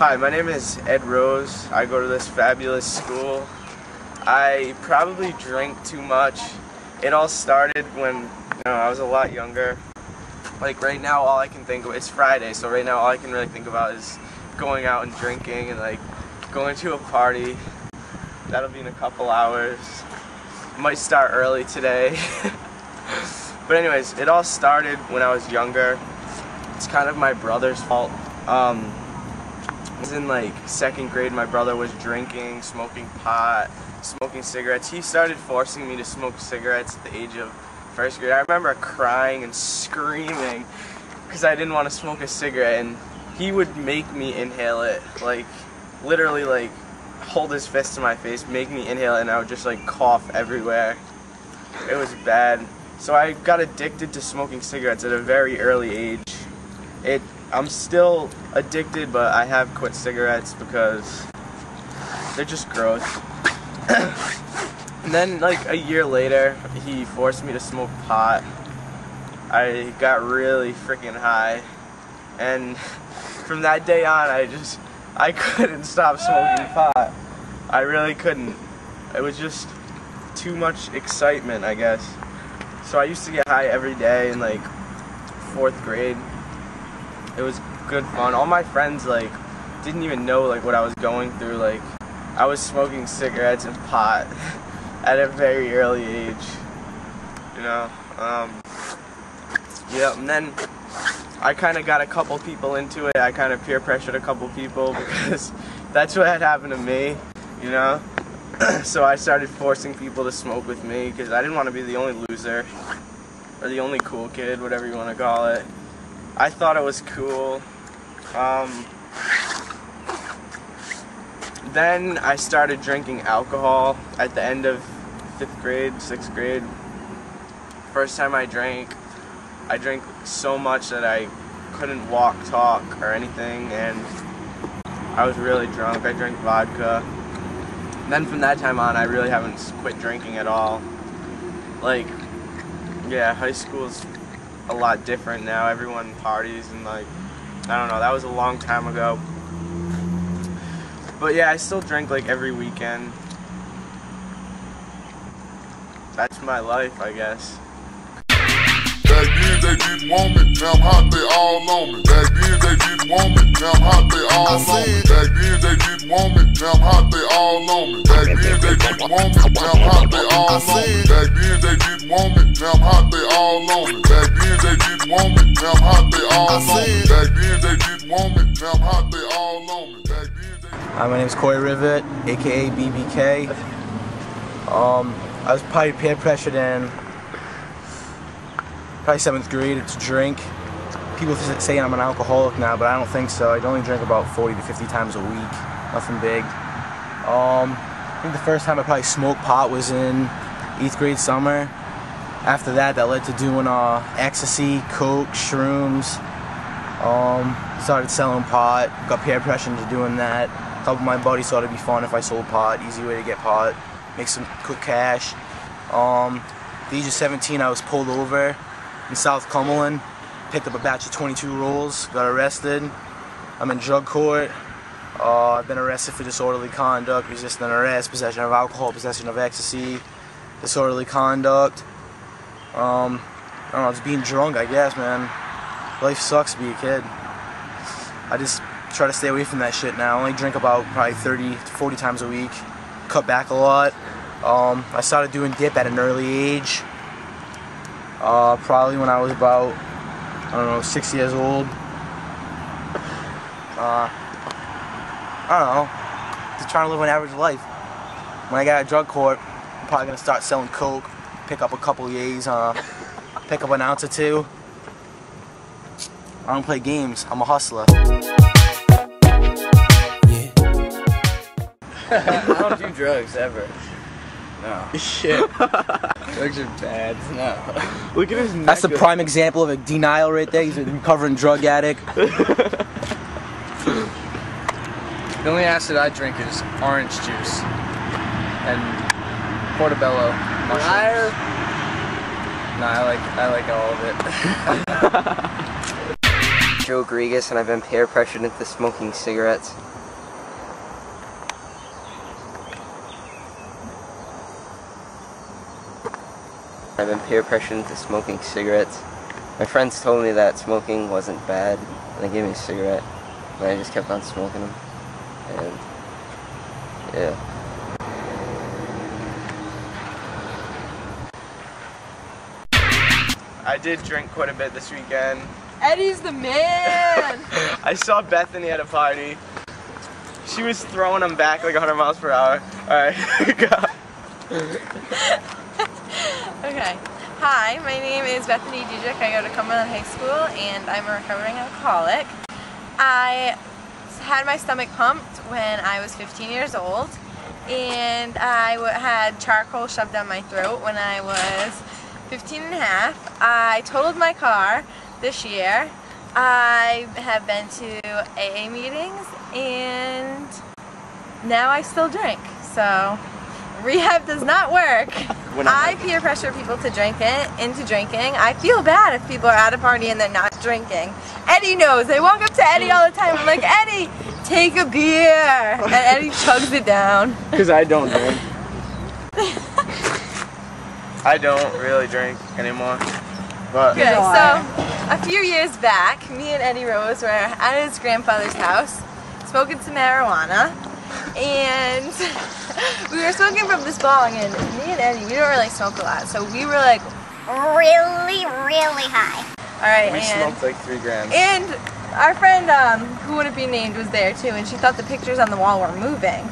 Hi, my name is Ed Rose. I go to this fabulous school. I probably drink too much. It all started when I was a lot younger. Like right now, all I can think of, it's Friday, so right now all I can really think about is going out and drinking and like going to a party. That'll be in a couple hours. Might start early today. But anyways, it all started when I was younger. It's kind of my brother's fault. I was in like 2nd grade. My brother was drinking, smoking pot, smoking cigarettes. He started forcing me to smoke cigarettes at the age of 1st grade. I remember crying and screaming because I didn't want to smoke a cigarette, and he would make me inhale it, like literally like hold his fist to my face, make me inhale it, and I would just like cough everywhere. It was bad. So I got addicted to smoking cigarettes at a very early age. I'm still addicted, but I have quit cigarettes because they're just gross. And then like a year later, he forced me to smoke pot. I got really freaking high, and from that day on, I couldn't stop smoking pot. I really couldn't. It was just too much excitement, I guess. So I used to get high every day in like 4th grade. It was good fun. All my friends like didn't even know like what I was going through. Like I was smoking cigarettes and pot at a very early age. Yeah, and then I kind of got a couple people into it. I kind of peer pressured a couple people because that's what had happened to me, So I started forcing people to smoke with me because I didn't want to be the only loser or the only cool kid, whatever you want to call it. I thought it was cool. Then I started drinking alcohol at the end of 5th grade, 6th grade. First time I drank so much that I couldn't walk, talk, or anything, and I was really drunk. I drank vodka. Then from that time on, I really haven't quit drinking at all. Like, yeah, high school's a lot different now. Everyone parties and like, I don't know, that was a long time ago. But yeah, I still drink like every weekend. That's my life, I guess. Back then they didn't want me, now I'm hot, they all on me. Back then they didn't want me, now I'm hot, they all on me. Back then they didn't want me, now I'm hot, they all on me. Back then they didn't want me, now I'm hot, they all on me. Back then they didn't want me, now I'm hot, they all on me. Back then they didn't want me, now I'm hot, they all on me. Back then they didn't want me, now I'm hot, they all on me. Back then they. Hi, my name is Corey Rivet, aka BBK. I was probably peer pressured in probably 7th grade to drink. People say I'm an alcoholic now, but I don't think so. I only drink about 40 to 50 times a week. Nothing big. I think the first time I probably smoked pot was in 8th grade summer. After that led to doing ecstasy, coke, shrooms. Started selling pot. Got peer pressured into doing that. A couple of my buddies thought it'd be fun if I sold pot. Easy way to get pot. Make some quick cash. At the age of 17, I was pulled over in South Cumberland, picked up a batch of 22 rolls, got arrested. I'm in drug court. I've been arrested for disorderly conduct, resisting arrest, possession of alcohol, possession of ecstasy, disorderly conduct. I don't know, just being drunk, I guess, man. Life sucks to be a kid. I just try to stay away from that shit now. I only drink about probably 30 to 40 times a week. Cut back a lot. I started doing dip at an early age. Probably when I was about, 6 years old. I don't know, just trying to live an average life. When I get out of drug court, I'm probably gonna start selling coke, pick up a couple yays, pick up an ounce or two. I don't play games, I'm a hustler. I don't do drugs ever. No. Shit. Drugs are bad. No. Look at his neck. That's the prime example of a denial right there. He's a recovering drug addict. The only acid I drink is orange juice and portobello mushrooms. Nah, I like all of it. Joe Grigas, and I've been peer pressured into smoking cigarettes. I've been peer pressured into smoking cigarettes. My friends told me that smoking wasn't bad, and they gave me a cigarette, and I just kept on smoking them. And yeah. I did drink quite a bit this weekend. Eddie's the man! I saw Bethany at a party. She was throwing them back like 100 miles per hour. Alright, go. Okay. Hi, my name is Bethany Diedrich. I go to Cumberland High School and I'm a recovering alcoholic. I had my stomach pumped when I was 15 years old, and I had charcoal shoved down my throat when I was 15 and a half. I totaled my car this year. I have been to AA meetings and now I still drink. So rehab does not work. I peer pressure people to into drinking. I feel bad if people are at a party and they're not drinking. Eddie knows. I walk up to Eddie all the time. I'm like, Eddie, take a beer. And Eddie chugs it down. Because I don't drink. I don't really drink anymore. But Okay, so a few years back, me and Eddie Rose were at his grandfather's house smoking some marijuana. And we were smoking from this bong, and me and Eddie, we don't really smoke a lot, so we were like really high. alright, we and smoked like 3 grams. And our friend, who wouldn't be named, was there too, and she thought the pictures on the wall were moving.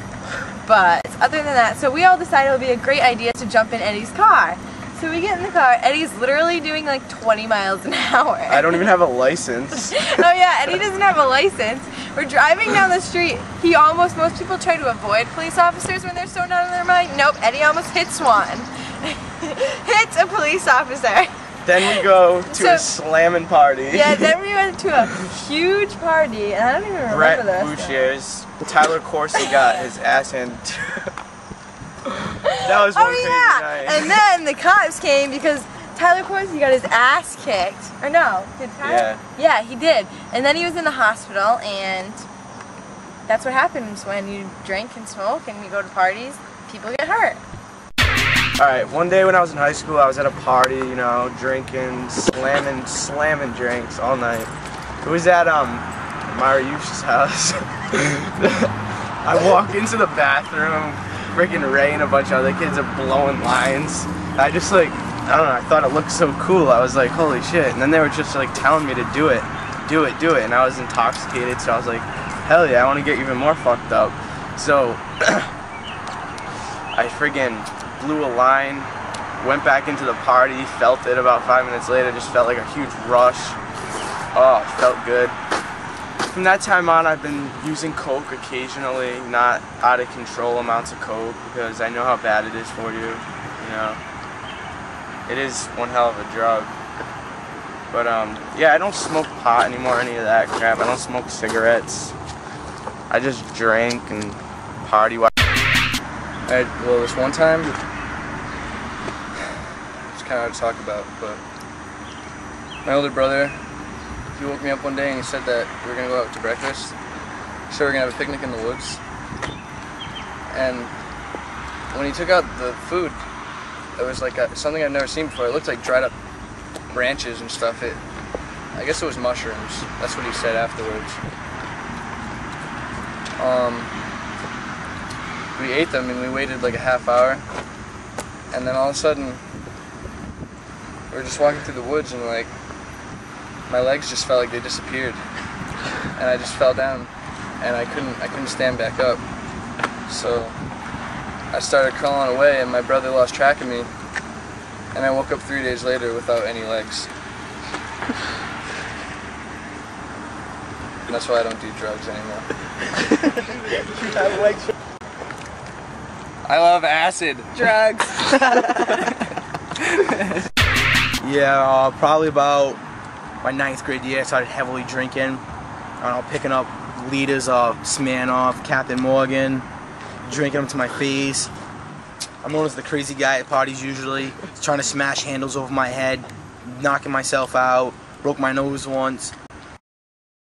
But other than that, so we all decided it would be a great idea to jump in Eddie's car. So we get in the car, Eddie's literally doing like 20 miles an hour. I don't even have a license. Oh yeah, Eddie doesn't have a license. We're driving down the street. Most people try to avoid police officers when they're so out of their mind. Nope, Eddie almost hits one. Hits a police officer. Then we go to a slamming party. Yeah, then we went to a huge party, and I don't even remember Brett the rest of it. Boucher's. Tyler Corsi got his ass handed. That was one crazy night. And then the cops came because Tyler Corsi got his ass kicked. Or no, did Tyler? Yeah. Yeah, he did. And then he was in the hospital, and that's what happens when you drink and smoke and you go to parties. People get hurt. Alright, one day when I was in high school, I was at a party, you know, drinking, slamming drinks all night. It was at Myra Yush's house. I walk into the bathroom, freaking Ray and a bunch of other kids are blowing lines. I just like, I don't know, I thought it looked so cool. I was like, holy shit. And then they were just like telling me to do it. And I was intoxicated, so I was like, hell yeah, I want to get even more fucked up. So I friggin' blew a line, went back into the party, felt it about 5 minutes later, just felt like a huge rush. Oh, it felt good. From that time on, I've been using coke occasionally, not out of control amounts of coke, because I know how bad it is for you, you know. It is one hell of a drug. But yeah, I don't smoke pot anymore, any of that crap. I don't smoke cigarettes. I just drink and party. Well, this one time, it's kind of hard to talk about, but my older brother, he woke me up one day and he said that we were going to go out to breakfast. He said we were going to have a picnic in the woods. And when he took out the food, it was like something I've never seen before. It looked like dried up branches and stuff. I guess it was mushrooms. That's what he said afterwards. We ate them and we waited like a half hour, and then all of a sudden we were just walking through the woods and like my legs just felt like they disappeared, and I just fell down and I couldn't stand back up. So I started crawling away and my brother lost track of me, and I woke up 3 days later without any legs. And that's why I don't do drugs anymore. I love acid. Drugs. Yeah, probably about my 9th grade year, I started heavily drinking. I don't know, picking up liters of Smirnoff, Captain Morgan, drinking them to my face. I'm known as the crazy guy at parties usually, trying to smash handles over my head, knocking myself out, broke my nose once.